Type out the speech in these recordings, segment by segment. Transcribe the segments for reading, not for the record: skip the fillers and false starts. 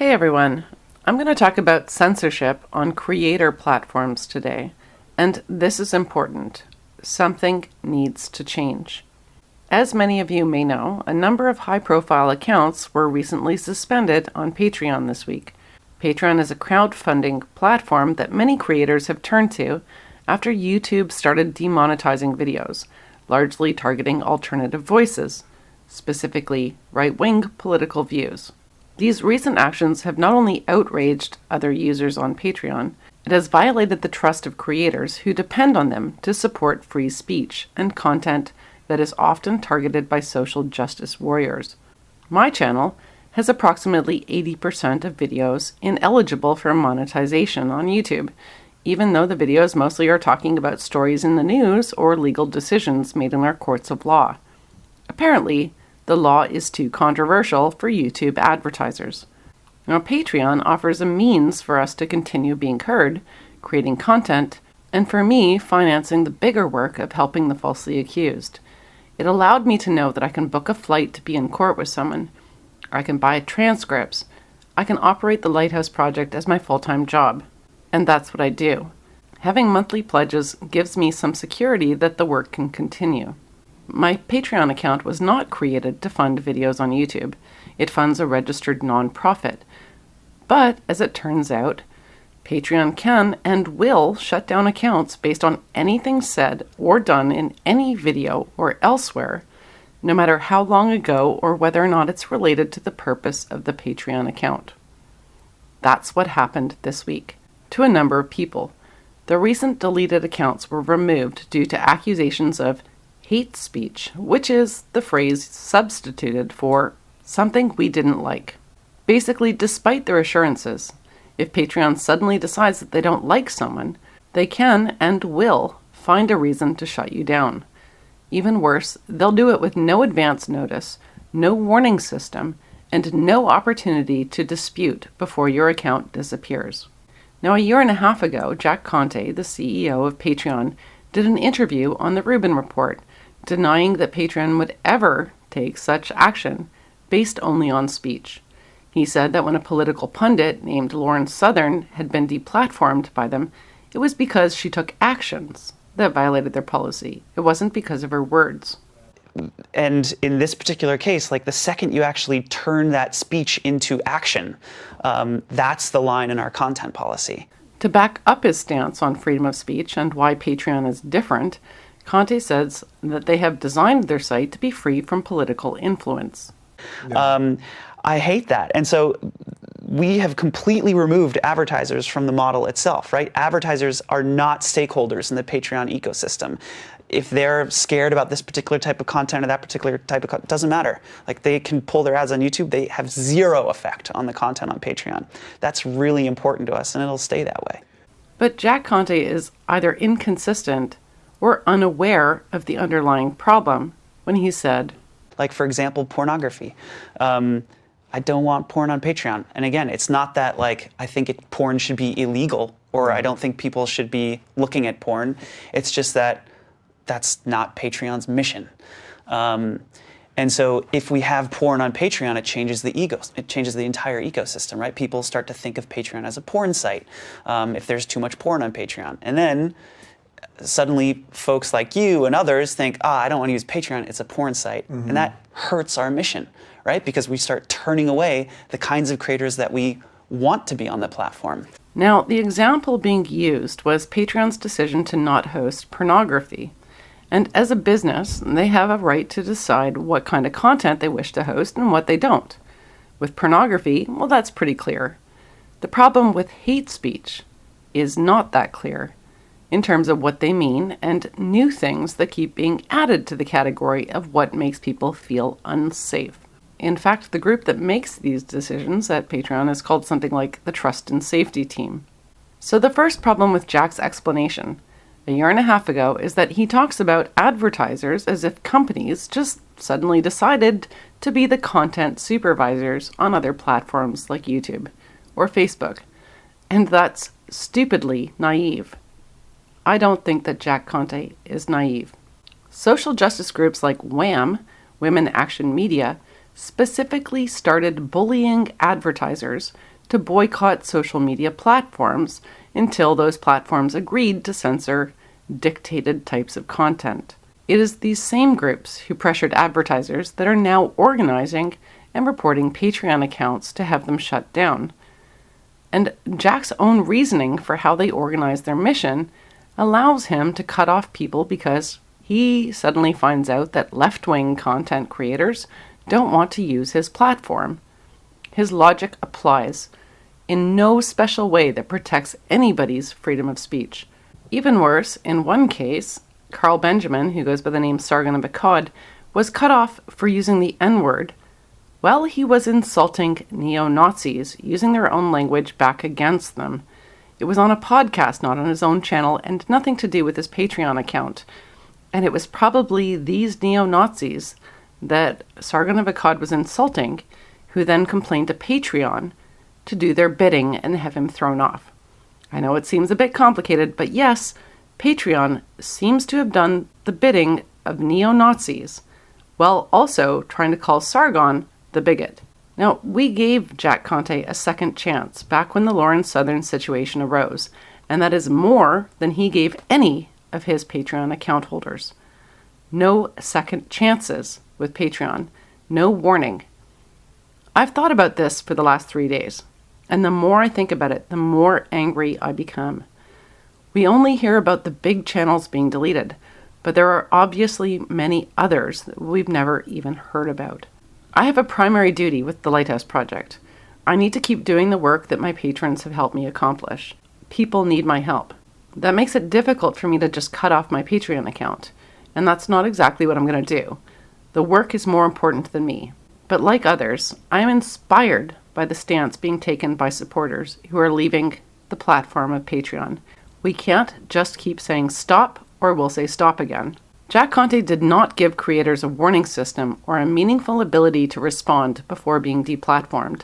Hey everyone, I'm going to talk about censorship on creator platforms today, and this is important. Something needs to change. As many of you may know, a number of high-profile accounts were recently suspended on Patreon this week. Patreon is a crowdfunding platform that many creators have turned to after YouTube started demonetizing videos, largely targeting alternative voices, specifically right-wing political views. These recent actions have not only outraged other users on Patreon, it has violated the trust of creators who depend on them to support free speech and content that is often targeted by social justice warriors. My channel has approximately 80% of videos ineligible for monetization on YouTube, even though the videos mostly are talking about stories in the news or legal decisions made in our courts of law. Apparently, the law is too controversial for YouTube advertisers. Now, Patreon offers a means for us to continue being heard, creating content, and for me, financing the bigger work of helping the falsely accused. It allowed me to know that I can book a flight to be in court with someone, or I can buy transcripts. I can operate the Lighthouse Project as my full-time job. And that's what I do. Having monthly pledges gives me some security that the work can continue. My Patreon account was not created to fund videos on YouTube. It funds a registered nonprofit. But, as it turns out, Patreon can and will shut down accounts based on anything said or done in any video or elsewhere, no matter how long ago or whether or not it's related to the purpose of the Patreon account. That's what happened this week to a number of people. The recent deleted accounts were removed due to accusations of hate speech, which is the phrase substituted for something we didn't like. Basically, despite their assurances, if Patreon suddenly decides that they don't like someone, they can and will find a reason to shut you down. Even worse, they'll do it with no advance notice, no warning system, and no opportunity to dispute before your account disappears. Now, a year and a half ago, Jack Conte, the CEO of Patreon, did an interview on the Rubin Report, denying that Patreon would ever take such action based only on speech. He said that when a political pundit named Lauren Southern had been deplatformed by them, it was because she took actions that violated their policy. It wasn't because of her words. And in this particular case, like the second you actually turn that speech into action, that's the line in our content policy. To back up his stance on freedom of speech and why Patreon is different, Conte says that they have designed their site to be free from political influence. Yeah. I hate that. And so we have completely removed advertisers from the model itself, right? Advertisers are not stakeholders in the Patreon ecosystem. If they're scared about this particular type of content or that particular type of content, doesn't matter. Like, they can pull their ads on YouTube. They have zero effect on the content on Patreon. That's really important to us, and it'll stay that way. But Jack Conte is either inconsistent or unaware of the underlying problem when he said, like, for example, pornography. I don't want porn on Patreon. And again, it's not that, like, I think porn should be illegal or I don't think people should be looking at porn. It's just that that's not Patreon's mission. And so if we have porn on Patreon, it changes the it changes the entire ecosystem, right? People start to think of Patreon as a porn site if there's too much porn on Patreon. And then suddenly folks like you and others think, I don't want to use Patreon, it's a porn site. Mm-hmm. And that hurts our mission, right? Because we start turning away the kinds of creators that we want to be on the platform. Now, the example being used was Patreon's decision to not host pornography. And as a business, they have a right to decide what kind of content they wish to host and what they don't. With pornography, well, that's pretty clear. The problem with hate speech is not that clear in terms of what they mean and new things that keep being added to the category of what makes people feel unsafe. In fact, the group that makes these decisions at Patreon is called something like the Trust and Safety Team. So the first problem with Jack's explanation a year and a half ago is that he talks about advertisers as if companies just suddenly decided to be the content supervisors on other platforms like YouTube or Facebook. And that's stupidly naive. I don't think that Jack Conte is naive. Social justice groups like WHAM, Women Action Media, specifically started bullying advertisers to boycott social media platforms until those platforms agreed to censor dictated types of content. It is these same groups who pressured advertisers that are now organizing and reporting Patreon accounts to have them shut down. And Jack's own reasoning for how they organize their mission allows him to cut off people because he suddenly finds out that left-wing content creators don't want to use his platform. His logic applies in no special way that protects anybody's freedom of speech. Even worse, in one case, Carl Benjamin, who goes by the name Sargon of Akkad, was cut off for using the N-word while he was insulting neo-Nazis, using their own language back against them. It was on a podcast, not on his own channel, and nothing to do with his Patreon account. And it was probably these neo-Nazis that Sargon of Akkad was insulting, who then complained to Patreon to do their bidding and have him thrown off. I know it seems a bit complicated, but yes, Patreon seems to have done the bidding of neo-Nazis, while also trying to call Sargon the bigot. Now, we gave Jack Conte a second chance back when the Lauren Southern situation arose, and that is more than he gave any of his Patreon account holders. No second chances with Patreon. No warning. I've thought about this for the last 3 days, and the more I think about it, the more angry I become. We only hear about the big channels being deleted, but there are obviously many others that we've never even heard about. I have a primary duty with the Lighthouse Project. I need to keep doing the work that my patrons have helped me accomplish. People need my help. That makes it difficult for me to just cut off my Patreon account, and that's not exactly what I'm going to do. The work is more important than me. But like others, I am inspired by the stance being taken by supporters who are leaving the platform of Patreon. We can't just keep saying stop, or we'll say stop again. Jack Conte did not give creators a warning system or a meaningful ability to respond before being deplatformed,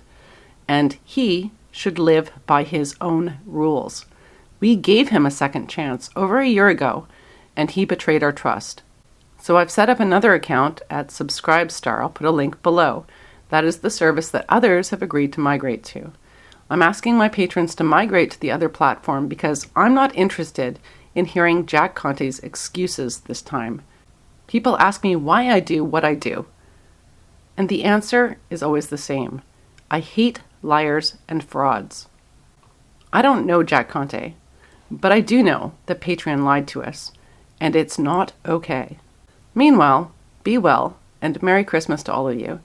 and he should live by his own rules. We gave him a second chance over a year ago, and he betrayed our trust. So I've set up another account at Subscribestar. I'll put a link below. That is the service that others have agreed to migrate to. I'm asking my patrons to migrate to the other platform because I'm not interested in hearing Jack Conte's excuses this time. People ask me why I do what I do. And the answer is always the same. I hate liars and frauds. I don't know Jack Conte, but I do know that Patreon lied to us, and it's not okay. Meanwhile, be well, and Merry Christmas to all of you.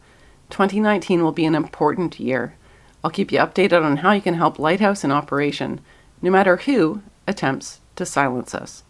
2019 will be an important year. I'll keep you updated on how you can help Lighthouse in operation, no matter who attempts to silence us.